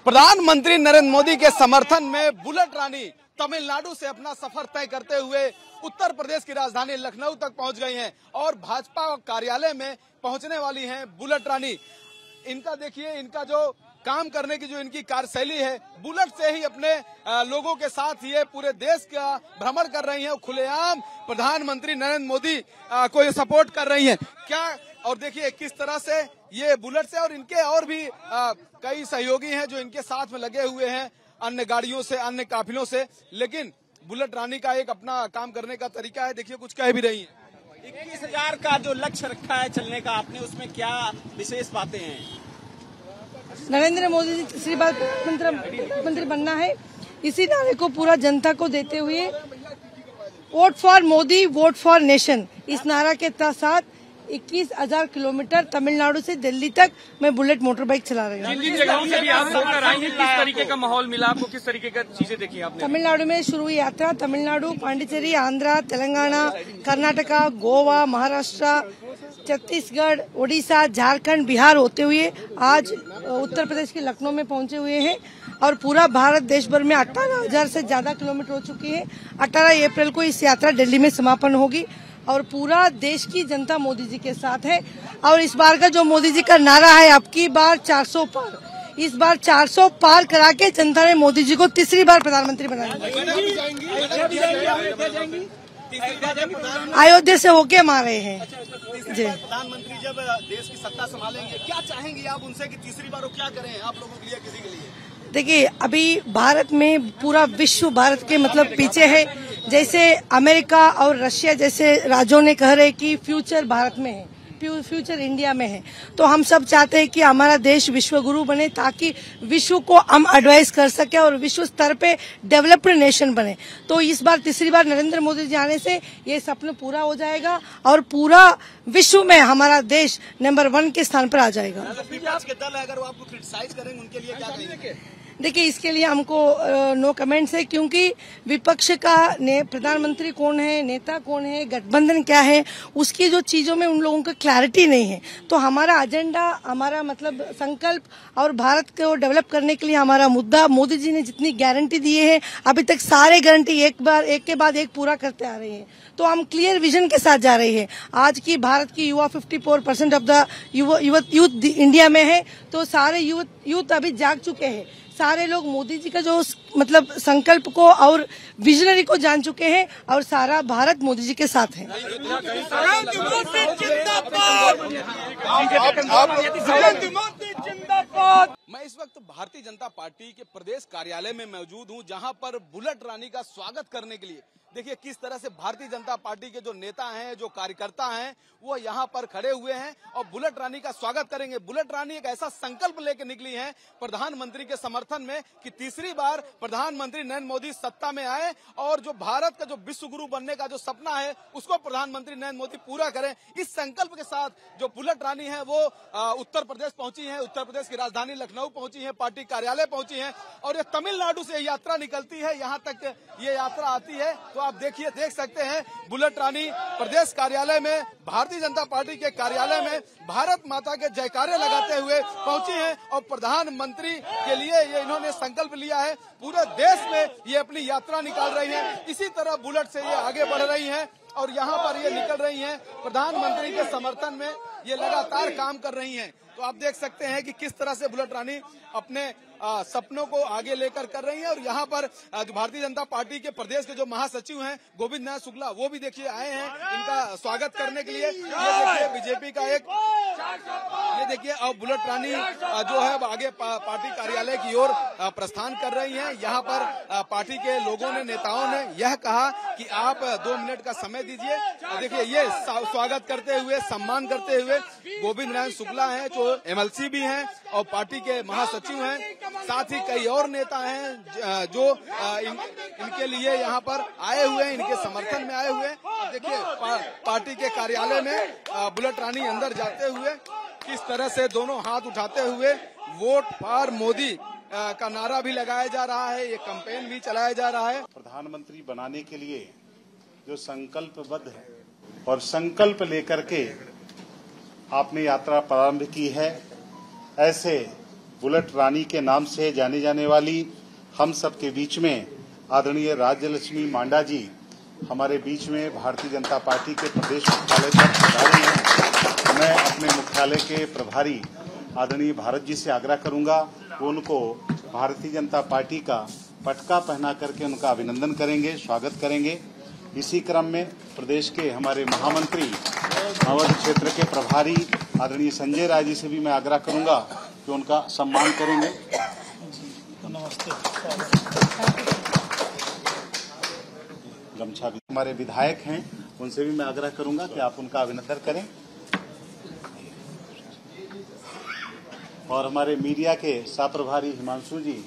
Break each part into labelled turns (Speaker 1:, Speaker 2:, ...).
Speaker 1: प्रधानमंत्री नरेंद्र मोदी के समर्थन में बुलेट रानी तमिलनाडु से अपना सफर तय करते हुए उत्तर प्रदेश की राजधानी लखनऊ तक पहुंच गई हैं और भाजपा कार्यालय में पहुंचने वाली हैं बुलेट रानी। इनका देखिए, इनका जो काम करने की जो इनकी कार्यशैली है, बुलेट से ही अपने लोगों के साथ ये पूरे देश का भ्रमण कर रही हैं। खुलेआम प्रधानमंत्री नरेंद्र मोदी को ये सपोर्ट कर रही हैं क्या। और देखिए किस तरह से ये बुलेट से और इनके और भी कई सहयोगी हैं जो इनके साथ में लगे हुए हैं अन्य गाड़ियों से, अन्य काफिलों से। लेकिन बुलेट रानी का एक अपना काम करने का तरीका है, देखिए कुछ कह भी रही है।
Speaker 2: 21,000 का जो लक्ष्य रखा है चलने का, आपने उसमें क्या विशेष बातें हैं?
Speaker 3: नरेंद्र मोदी जी तीसरी बार प्रधानमंत्री बनना है, इसी नारे को पूरा जनता को देते हुए vote for Modi, vote for nation, इस नारा के साथ 21,000 किलोमीटर तमिलनाडु से दिल्ली तक मैं बुलेट मोटर बाइक चला रही हूँ।
Speaker 4: जिन जगहों से भी आप होकर आई हैं, किस तरीके का माहौल मिला आपको, किस तरीके का चीजें देखी आपने?
Speaker 3: तमिलनाडु में शुरू हुई यात्रा तमिलनाडु, पांडिचेरी, आंध्रा, तेलंगाना, कर्नाटका, गोवा, महाराष्ट्र, छत्तीसगढ़, उड़ीसा, झारखंड, बिहार होते हुए आज उत्तर प्रदेश के लखनऊ में पहुंचे हुए हैं और पूरा भारत देश भर में 18,000 से ज्यादा किलोमीटर हो चुकी है। 18 अप्रैल को इस यात्रा दिल्ली में समापन होगी और पूरा देश की जनता मोदी जी के साथ है। और इस बार का जो मोदी जी का नारा है, अब की बार 400 पार, इस बार 400 पार करा के जनता ने मोदी जी को तीसरी बार प्रधानमंत्री बनाया। अयोध्या से होके हम आ रहे हैं। जी,
Speaker 2: प्रधानमंत्री जब देश की सत्ता संभालेंगे, क्या चाहेंगे आप उनसे कि तीसरी बार वो क्या करें आप लोगों के लिए, किसी के लिए?
Speaker 3: देखिए, अभी भारत में पूरा विश्व भारत के मतलब पीछे है। जैसे अमेरिका और रशिया जैसे राज्यों ने कह रहे कि फ्यूचर भारत में है, फ्यूचर इंडिया में है, तो हम सब चाहते हैं कि हमारा देश विश्व गुरु बने ताकि विश्व को हम एडवाइस कर सके और विश्व स्तर पे डेवलप्ड नेशन बने। तो इस बार तीसरी बार नरेंद्र मोदी जी आने से ये सपना पूरा हो जाएगा और पूरा विश्व में हमारा देश नंबर 1 के स्थान पर आ जाएगा।
Speaker 2: विपक्ष के दल अगर वो आपको क्रिटिसाइज करेंगे, उनके लिए क्या करेंगे?
Speaker 3: देखिए, इसके लिए हमको नो कमेंट्स है, क्योंकि विपक्ष का प्रधानमंत्री कौन है, नेता कौन है, गठबंधन क्या है, उसकी जो चीजों में उन लोगों को क्लैरिटी नहीं है। तो हमारा एजेंडा, हमारा मतलब संकल्प और भारत को डेवलप करने के लिए हमारा मुद्दा, मोदी जी ने जितनी गारंटी दिए हैं अभी तक सारे गारंटी एक के बाद एक पूरा करते आ रहे हैं। तो हम क्लियर विजन के साथ जा रहे हैं। आज की भारत की युवा 54% ऑफ द यूथ इंडिया में है, तो सारे यूथ अभी जाग चुके हैं। सारे लोग मोदी जी का जो मतलब संकल्प को और विजनरी को जान चुके हैं और सारा भारत मोदी जी के साथ है।
Speaker 1: मैं इस वक्त भारतीय जनता पार्टी के प्रदेश कार्यालय में मौजूद हूं, जहां पर बुलेट रानी का स्वागत करने के लिए देखिए किस तरह से भारतीय जनता पार्टी के जो नेता हैं, जो कार्यकर्ता हैं, वो यहां पर खड़े हुए हैं और बुलेट रानी का स्वागत करेंगे। बुलेट रानी एक ऐसा संकल्प लेकर निकली है प्रधानमंत्री के समर्थन में कि तीसरी बार प्रधानमंत्री नरेंद्र मोदी सत्ता में आए और जो भारत का जो विश्व गुरु बनने का जो सपना है उसको प्रधानमंत्री नरेंद्र मोदी पूरा करें। इस संकल्प के साथ जो बुलेट रानी है वो उत्तर प्रदेश पहुंची है, उत्तर प्रदेश की राजधानी लखनऊ पहुंची है, पार्टी कार्यालय पहुंची है और ये तमिलनाडु से यात्रा निकलती है, यहाँ तक ये यात्रा आती है। तो आप देखिए, देख सकते हैं बुलेट रानी प्रदेश कार्यालय में, भारतीय जनता पार्टी के कार्यालय में भारत माता के जयकारे लगाते हुए पहुंची हैं और प्रधानमंत्री के लिए ये इन्होंने संकल्प लिया है। पूरे देश में ये अपनी यात्रा निकाल रही हैं। इसी तरह बुलेट से ये आगे बढ़ रही हैं और यहाँ पर ये निकल रही हैं, प्रधानमंत्री के समर्थन में ये लगातार काम कर रही हैं। तो आप देख सकते हैं कि किस तरह से बुलेट रानी अपने सपनों को आगे लेकर कर रही हैं। और यहाँ पर जो भारतीय जनता पार्टी के प्रदेश के जो महासचिव हैं गोविंद नाथ शुक्ला, वो भी देखिए आए हैं इनका स्वागत करने के लिए। ये देखिए बीजेपी का एक, ये देखिए अब बुलेट रानी जो है आगे पार्टी कार्यालय की ओर प्रस्थान कर रही हैं। यहाँ पर पार्टी के लोगों ने, नेताओं ने यह कहा कि आप 2 मिनट का समय दीजिए। देखिए ये स्वागत करते हुए, सम्मान करते हुए गोविंद नाथ शुक्ला हैं जो MLC भी हैं और पार्टी के महासचिव हैं, साथ ही कई और नेता हैं जो इनके लिए यहाँ पर आए हुए हैं, इनके समर्थन में आए हुए हैं। देखिए पार्टी के कार्यालय में बुलेट रानी अंदर जाते हुए किस तरह से दोनों हाथ उठाते हुए वोट फॉर मोदी का नारा भी लगाया जा रहा है, ये कैंपेन भी चलाया जा रहा है।
Speaker 5: प्रधानमंत्री बनाने के लिए जो संकल्पबद्ध है और संकल्प लेकर के आपने यात्रा प्रारंभ की है, ऐसे बुलेट रानी के नाम से जानी जाने वाली हम सबके बीच में आदरणीय राज्यलक्ष्मी मांडा जी हमारे बीच में भारतीय जनता पार्टी के प्रदेश मुख्यालय पर पधारे हैं। मैं अपने मुख्यालय के प्रभारी आदरणीय भारत जी से आग्रह करूंगा वो उनको भारतीय जनता पार्टी का पटका पहना करके उनका अभिनंदन करेंगे, स्वागत करेंगे। इसी क्रम में प्रदेश के हमारे महामंत्री अवध क्षेत्र के प्रभारी आदरणीय संजय राय जी से भी मैं आग्रह करूंगा कि उनका सम्मान करेंगे। गमछा भी हमारे विधायक हैं, उनसे भी मैं आग्रह करूंगा कि आप उनका अभिनंदन करें। और हमारे मीडिया के सह प्रभारी हिमांशु जी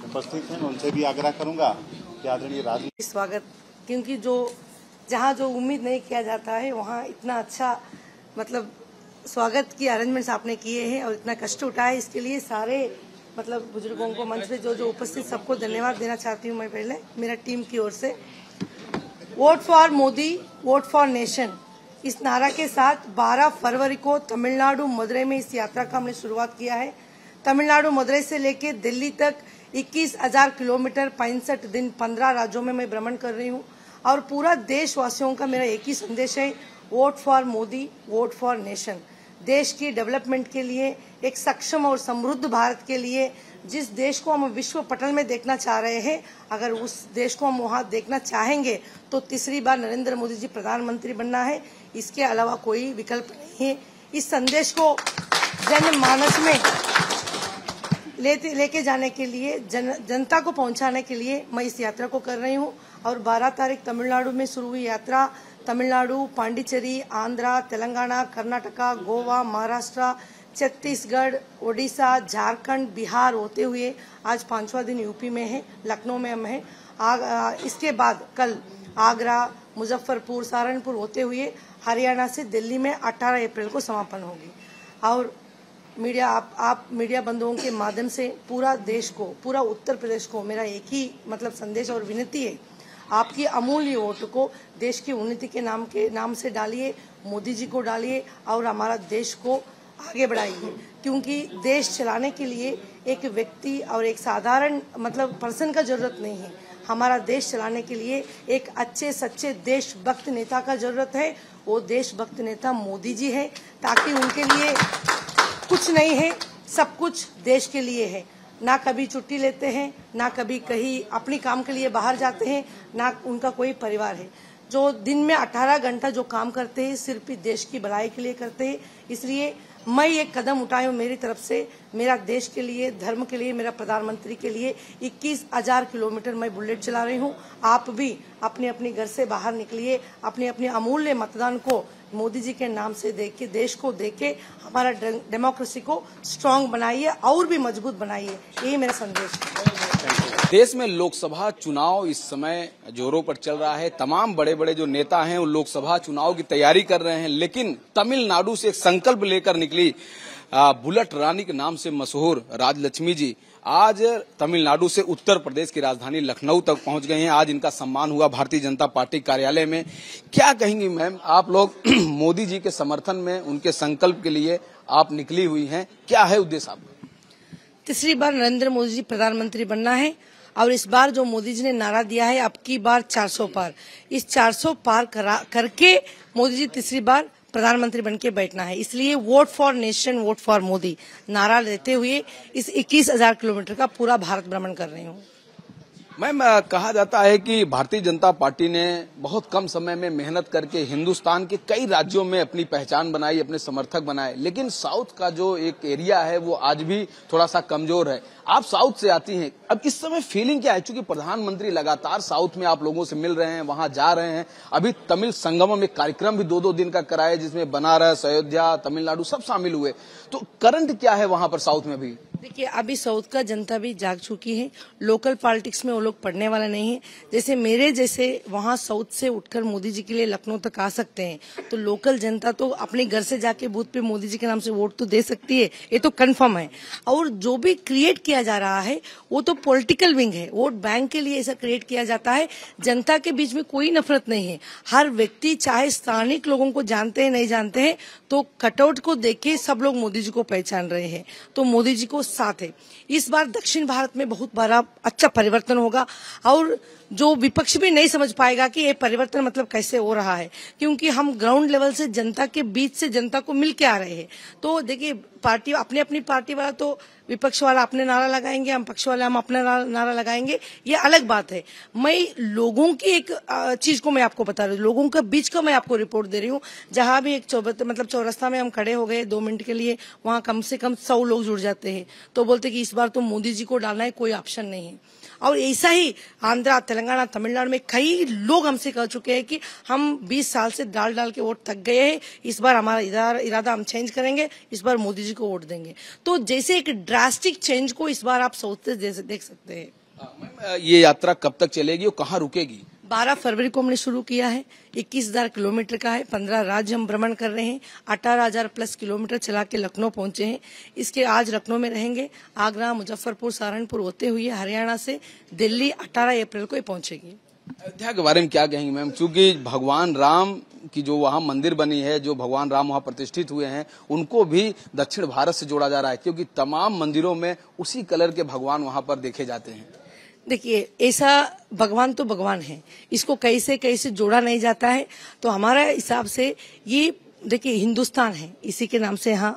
Speaker 5: उपस्थित हैं, उनसे भी आग्रह करूंगा कि आदरणीय राजनीति
Speaker 3: स्वागत, क्योंकि जहाँ जो उम्मीद नहीं किया जाता है वहाँ इतना अच्छा मतलब स्वागत की अरेंजमेंट्स आपने किए हैं और इतना कष्ट उठाए, इसके लिए सारे मतलब बुजुर्गों को मंच पे जो उपस्थित सबको धन्यवाद देना चाहती हूँ मैं पहले मेरा टीम की ओर से। Vote for Modi, vote for nation, इस नारा के साथ 12 फरवरी को तमिलनाडु मदुरई में इस यात्रा का हमने शुरुआत किया है। तमिलनाडु मदुरई से लेकर दिल्ली तक 21,000 किलोमीटर 65 दिन 15 राज्यों में मैं भ्रमण कर रही हूँ और पूरा देशवासियों का मेरा एक ही संदेश है, vote for Modi, vote for nation. देश की डेवलपमेंट के लिए, एक सक्षम और समृद्ध भारत के लिए, जिस देश को हम विश्व पटल में देखना चाह रहे हैं, अगर उस देश को हम वहाँ देखना चाहेंगे तो तीसरी बार नरेंद्र मोदी जी प्रधानमंत्री बनना है, इसके अलावा कोई विकल्प नहीं है। इस संदेश को जनमानस में लेके जाने के लिए, जनता को पहुंचाने के लिए मैं इस यात्रा को कर रही हूं और 12 तारीख तमिलनाडु में शुरू हुई यात्रा तमिलनाडु, पांडिचेरी, आंध्रा, तेलंगाना, कर्नाटका, गोवा, महाराष्ट्र, छत्तीसगढ़, ओडिशा, झारखंड, बिहार होते हुए आज 5वां दिन यूपी में है, लखनऊ में हम हैं। इसके बाद कल आगरा, मुजफ्फरपुर, सहारनपुर होते हुए हरियाणा से दिल्ली में 18 अप्रैल को समापन होगी। और मीडिया आप मीडिया बंधुओं के माध्यम से पूरा देश को, पूरा उत्तर प्रदेश को मेरा एक ही मतलब संदेश और विनती है, आपकी अमूल्य वोट को देश की उन्नति के नाम से डालिए, मोदी जी को डालिए और हमारा देश को आगे बढ़ाइए, क्योंकि देश चलाने के लिए एक व्यक्ति और एक साधारण मतलब पर्सन का जरूरत नहीं है। हमारा देश चलाने के लिए एक अच्छे सच्चे देशभक्त नेता का जरूरत है। वो देशभक्त नेता मोदी जी है, ताकि उनके लिए कुछ नहीं है, सब कुछ देश के लिए है। ना कभी छुट्टी लेते हैं, ना कभी कहीं अपनी काम के लिए बाहर जाते हैं, ना उनका कोई परिवार है। जो दिन में 18 घंटा जो काम करते हैं सिर्फ देश की भलाई के लिए करते हैं। इसलिए मैं एक कदम उठाई हूँ मेरी तरफ से, मेरा देश के लिए, धर्म के लिए, मेरा प्रधानमंत्री के लिए 21,000 किलोमीटर मैं बुलेट चला रही हूँ। आप भी अपने अपने घर से बाहर निकलिए, अपने अपने अमूल्य मतदान को मोदी जी के नाम से देके, देश को देके हमारा डेमोक्रेसी को स्ट्रांग बनाइए और भी मजबूत बनाइए, यही मेरा संदेश है।
Speaker 1: देश में लोकसभा चुनाव इस समय जोरों पर चल रहा है। तमाम बड़े बड़े जो नेता हैं वो लोकसभा चुनाव की तैयारी कर रहे हैं, लेकिन तमिलनाडु से एक संकल्प लेकर निकली बुलेट रानी के नाम से मशहूर राजलक्ष्मी जी आज तमिलनाडु से उत्तर प्रदेश की राजधानी लखनऊ तक पहुंच गए हैं। आज इनका सम्मान हुआ भारतीय जनता पार्टी कार्यालय में। क्या कहेंगी मैम, आप लोग मोदी जी के समर्थन में, उनके संकल्प के लिए आप निकली हुई हैं, क्या है उद्देश्य आपका?
Speaker 3: तीसरी बार नरेंद्र मोदी जी प्रधानमंत्री बनना है और इस बार जो मोदी जी ने नारा दिया है, अब की बार 400 पार, इस 400 पार करके मोदी जी तीसरी बार प्रधानमंत्री बनके बैठना है। इसलिए vote for nation, vote for Modi नारा लेते हुए इस 21,000 किलोमीटर का पूरा भारत भ्रमण कर रही हूँ।
Speaker 1: मैम, कहा जाता है कि भारतीय जनता पार्टी ने बहुत कम समय में मेहनत करके हिंदुस्तान के कई राज्यों में अपनी पहचान बनाई, अपने समर्थक बनाए, लेकिन साउथ का जो एक एरिया है वो आज भी थोड़ा सा कमजोर है। आप साउथ से आती हैं, अब इस समय फीलिंग क्या है? चूंकि प्रधानमंत्री लगातार साउथ में आप लोगों से मिल रहे हैं, वहां जा रहे हैं, अभी तमिल संगमम एक कार्यक्रम भी 2-2 दिन का कराए जिसमें बनारस, अयोध्या, तमिलनाडु सब शामिल हुए, तो करंट क्या है वहां पर साउथ में भी?
Speaker 3: देखिए, अभी साउथ का जनता भी जाग चुकी है। लोकल पॉलिटिक्स में वो लोग पढ़ने वाला नहीं है। जैसे मेरे जैसे वहां साउथ से उठकर मोदी जी के लिए लखनऊ तक आ सकते हैं, तो लोकल जनता तो अपने घर से जाके बूथ पे मोदी जी के नाम से वोट तो दे सकती है, ये तो कंफर्म है। और जो भी क्रिएट किया जा रहा है वो तो पॉलिटिकल विंग है, वोट बैंक के लिए ऐसा क्रिएट किया जाता है। जनता के बीच में कोई नफरत नहीं है। हर व्यक्ति, चाहे स्थानिक लोगों को जानते हैं नहीं जानते हैं, तो कटआउट को देख के सब लोग मोदी जी को पहचान रहे हैं। तो मोदी जी को साथ है। इस बार दक्षिण भारत में बहुत बड़ा अच्छा परिवर्तन होगा और जो विपक्ष भी नहीं समझ पाएगा कि ये परिवर्तन मतलब कैसे हो रहा है, क्योंकि हम ग्राउंड लेवल से जनता के बीच से जनता को मिल के आ रहे हैं। तो देखिए, पार्टी अपनी अपनी पार्टी वाला तो विपक्ष वाला अपने नारा लगाएंगे, हम पक्ष वाले हम अपना नारा लगाएंगे, ये अलग बात है। मैं लोगों की एक चीज को मैं आपको बता रही हूँ, लोगों के बीच का मैं आपको रिपोर्ट दे रही हूँ। जहां भी एक चौरस्ता में हम खड़े हो गए 2 मिनट के लिए, वहां कम से कम 100 लोग जुड़ जाते हैं, तो बोलते कि इस बार तो मोदी जी को डालना है, कोई ऑप्शन नहीं है। और ऐसा ही आंध्रा, तेलंगाना, तमिलनाडु में कई लोग हमसे कह चुके हैं कि हम 20 साल से डाल के वोट थक गए हैं, इस बार हमारा इरादा हम चेंज करेंगे, इस बार मोदी जी को वोट देंगे। तो जैसे एक ड्रास्टिक चेंज को इस बार आप सोचते देख सकते हैं।
Speaker 1: ये यात्रा कब तक चलेगी और कहाँ रुकेगी?
Speaker 3: 12 फरवरी को हमने शुरू किया है, 21,000 किलोमीटर का है, 15 राज्य हम भ्रमण कर रहे हैं, 18,000 प्लस किलोमीटर चला के लखनऊ पहुंचे हैं। इसके आज लखनऊ में रहेंगे, आगरा, मुजफ्फरपुर, सहारनपुर होते हुए हरियाणा से दिल्ली 18 अप्रैल को पहुंचेगी।
Speaker 1: अयोध्या के बारे में क्या कहेंगे मैम? चूंकि भगवान राम की जो वहाँ मंदिर बनी है, जो भगवान राम वहाँ प्रतिष्ठित हुए हैं, उनको भी दक्षिण भारत से जोड़ा जा रहा है, क्योंकि तमाम मंदिरों में उसी कलर के भगवान वहाँ पर देखे जाते हैं।
Speaker 3: देखिए, ऐसा भगवान तो भगवान है, इसको कैसे कैसे जोड़ा नहीं जाता है। तो हमारा हिसाब से ये देखिए हिंदुस्तान है, इसी के नाम से यहाँ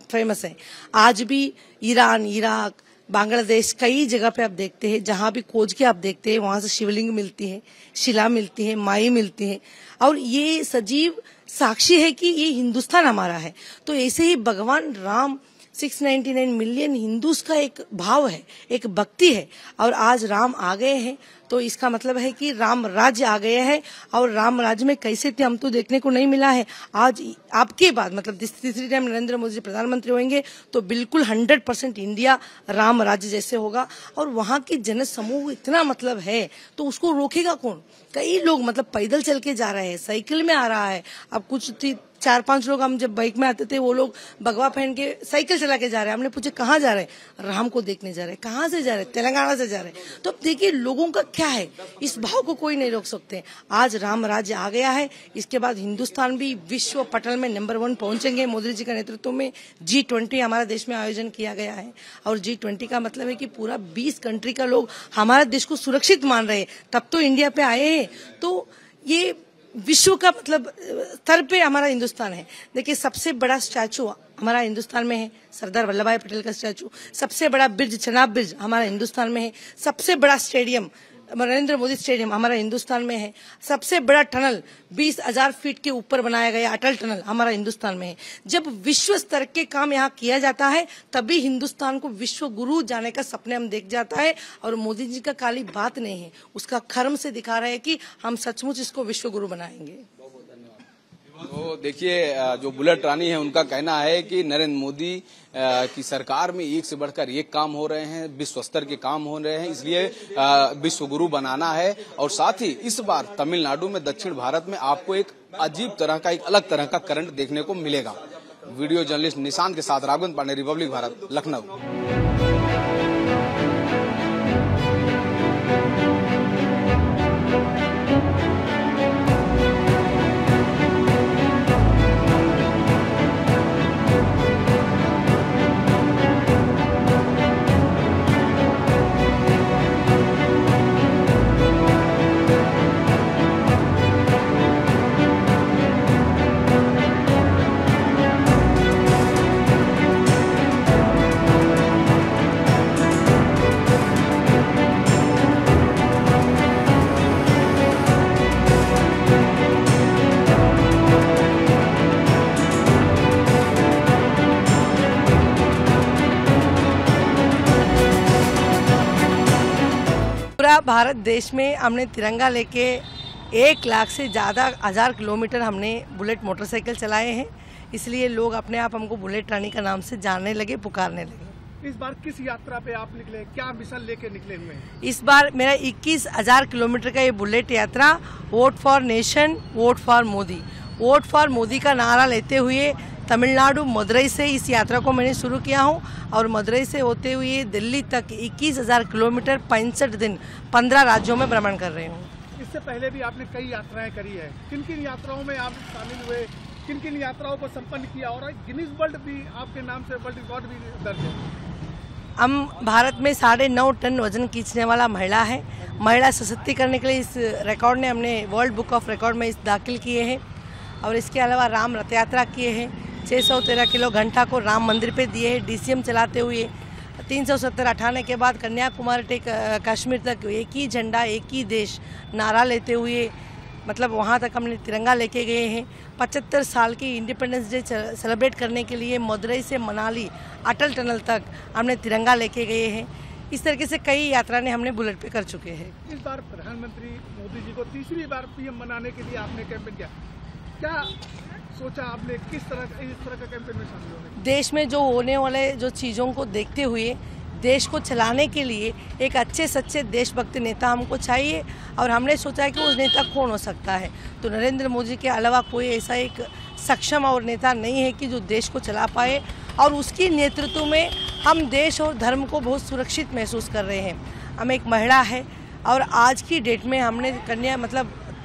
Speaker 3: फेमस है। आज भी ईरान, इराक, बांग्लादेश कई जगह पे आप देखते हैं, जहां भी खोज के आप देखते हैं वहां से शिवलिंग मिलती है, शिला मिलती है, माई मिलती है, और ये सजीव साक्षी है कि ये हिंदुस्तान हमारा है। तो ऐसे ही भगवान राम 699 मिलियन हिंदूज का एक भाव है, एक भक्ति है, और आज राम आ गए हैं तो इसका मतलब है कि राम राज्य आ गए हैं। और राम राज्य में कैसे थे हम तो देखने को नहीं मिला है। आज आपके बाद मतलब तीसरी टाइम नरेंद्र मोदी जी प्रधानमंत्री होंगे तो बिल्कुल 100% इंडिया राम राज्य जैसे होगा। और वहां की जन समूह इतना मतलब है तो उसको रोकेगा कौन? कई लोग मतलब पैदल चल के जा रहे हैं, साइकिल में आ रहा है। अब कुछ 4-5 लोग हम जब बाइक में आते थे, वो लोग भगवा पहन के साइकिल चला के जा रहे हैं। हमने पूछे कहाँ जा रहे हैं? राम को देखने जा रहे हैं। कहाँ से जा रहे हैं? तेलंगाना से जा रहे हैं। तो देखिए लोगों का क्या है, इस भाव को कोई नहीं रोक सकते। आज राम राज्य आ गया है, इसके बाद हिंदुस्तान भी विश्व पटल में नंबर 1 पहुंचेंगे। मोदी जी का नेतृत्व में G20 हमारा देश में आयोजन किया गया है, और G20 का मतलब है कि पूरा 20 कंट्री का लोग हमारा देश को सुरक्षित मान रहे हैं, तब तो इंडिया पे आए हैं। तो ये विश्व का मतलब स्तर पे हमारा हिंदुस्तान है। देखिए, सबसे बड़ा स्टैचू हमारा हिंदुस्तान में है, सरदार वल्लभ भाई पटेल का स्टैचू। सबसे बड़ा ब्रिज, चनाब ब्रिज हमारा हिंदुस्तान में है। सबसे बड़ा स्टेडियम नरेंद्र मोदी स्टेडियम हमारा हिंदुस्तान में है। सबसे बड़ा टनल 20,000 फीट के ऊपर बनाया गया अटल टनल हमारा हिंदुस्तान में है। जब विश्व स्तर के काम यहाँ किया जाता है तभी हिंदुस्तान को विश्व गुरु जाने का सपने हम देख जाता है। और मोदी जी का खाली बात नहीं है, उसका कर्म से दिखा रहे हैं कि हम सचमुच इसको विश्व गुरु बनाएंगे।
Speaker 1: तो देखिए, जो बुलेट रानी है उनका कहना है कि नरेंद्र मोदी की सरकार में एक से बढ़कर एक काम हो रहे हैं, विश्व स्तर के काम हो रहे हैं, इसलिए विश्व गुरु बनाना है। और साथ ही इस बार तमिलनाडु में, दक्षिण भारत में आपको एक अजीब तरह का, एक अलग तरह का करंट देखने को मिलेगा। वीडियो जर्नलिस्ट निशांत के साथ राघवेंद्र पांडे, रिपब्लिक भारत, लखनऊ।
Speaker 3: पूरा भारत देश में हमने तिरंगा लेके 1 लाख से ज़्यादा 1000 किलोमीटर हमने बुलेट मोटरसाइकिल चलाए हैं। इसलिए लोग अपने आप हमको बुलेट रानी का नाम से जानने लगे, पुकारने लगे।
Speaker 2: इस बार किस यात्रा पे आप निकले, क्या मिशन लेके निकले हुए हैं?
Speaker 3: इस बार मेरा 21,000 किलोमीटर का ये बुलेट यात्रा, vote for nation, vote for Modi, vote for Modi का नारा लेते हुए तमिलनाडु मदुरई से इस यात्रा को मैंने शुरू किया हूँ, और मदुरई से होते हुए दिल्ली तक 21,000 किलोमीटर 65 दिन 15 राज्यों में भ्रमण कर रही हूँ।
Speaker 2: इससे पहले भी आपने कई यात्राएं करी है, किन किन यात्राओं में आप शामिल हुए, किन किन यात्राओं को संपन्न किया, और गिनीज वर्ल्ड भी आपके नाम से वर्ल्ड रिकॉर्ड भी दर्ज है?
Speaker 3: हम भारत में 9.5 टन वजन खींचने वाला महिला है। महिला सशक्तिकरण के लिए इस रिकॉर्ड ने हमने वर्ल्ड बुक ऑफ रिकॉर्ड में दाखिल किए हैं। और इसके अलावा राम रथ यात्रा किए हैं, 613 किलो घंटा को राम मंदिर पे दिए हैं डीसीएम चलाते हुए। 370 हटाने के बाद कन्याकुमारी से कश्मीर तक एक ही झंडा एक ही देश नारा लेते हुए मतलब वहाँ तक हमने तिरंगा लेके गए हैं। 75 साल की इंडिपेंडेंस डे सेलिब्रेट करने के लिए मदुरई से मनाली अटल टनल तक हमने तिरंगा लेके गए हैं। इस तरीके से कई यात्रा ने हमने बुलेट पे कर चुके हैं।
Speaker 6: इस बार प्रधानमंत्री मोदी जी को तीसरी बार पीएम बनाने के लिए आपने कैंपेन किया, क्या सोचा आपने, किस तरह का कैंपेन में शामिल होने?
Speaker 3: देश में जो होने वाले जो चीज़ों को देखते हुए देश को चलाने के लिए एक अच्छे सच्चे देशभक्त नेता हमको चाहिए। और हमने सोचा कि उस नेता कौन हो सकता है, तो नरेंद्र मोदी के अलावा कोई ऐसा एक सक्षम और नेता नहीं है कि जो देश को चला पाए। और उसकी नेतृत्व में हम देश और धर्म को बहुत सुरक्षित महसूस कर रहे हैं। हम एक महिला है और आज की डेट में हमने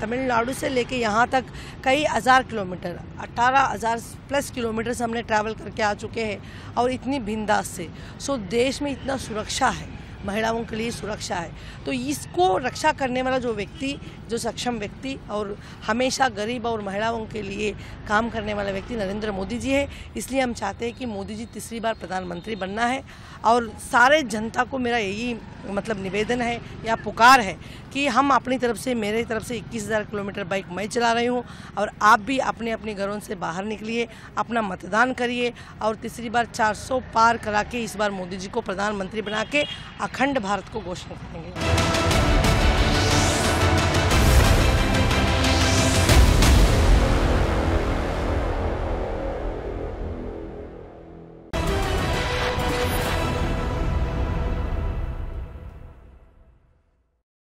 Speaker 3: तमिलनाडु से लेके यहाँ तक कई हज़ार किलोमीटर 18,000 प्लस किलोमीटर से हमने ट्रैवल करके आ चुके हैं और इतनी बिंदास से। सो देश में इतना सुरक्षा है, महिलाओं के लिए सुरक्षा है, तो इसको रक्षा करने वाला जो व्यक्ति, जो सक्षम व्यक्ति और हमेशा गरीब और महिलाओं के लिए काम करने वाला व्यक्ति नरेंद्र मोदी जी है। इसलिए हम चाहते हैं कि मोदी जी तीसरी बार प्रधानमंत्री बनना है। और सारे जनता को मेरा यही निवेदन है या पुकार है कि हम अपनी तरफ से, मेरे तरफ से 21,000 किलोमीटर बाइक मैं चला रही हूँ और आप भी अपने अपने घरों से बाहर निकलिए, अपना मतदान करिए और तीसरी बार 400 पार करा के इस बार मोदी जी को प्रधानमंत्री बना के अखंड भारत को घोषणा करेंगे।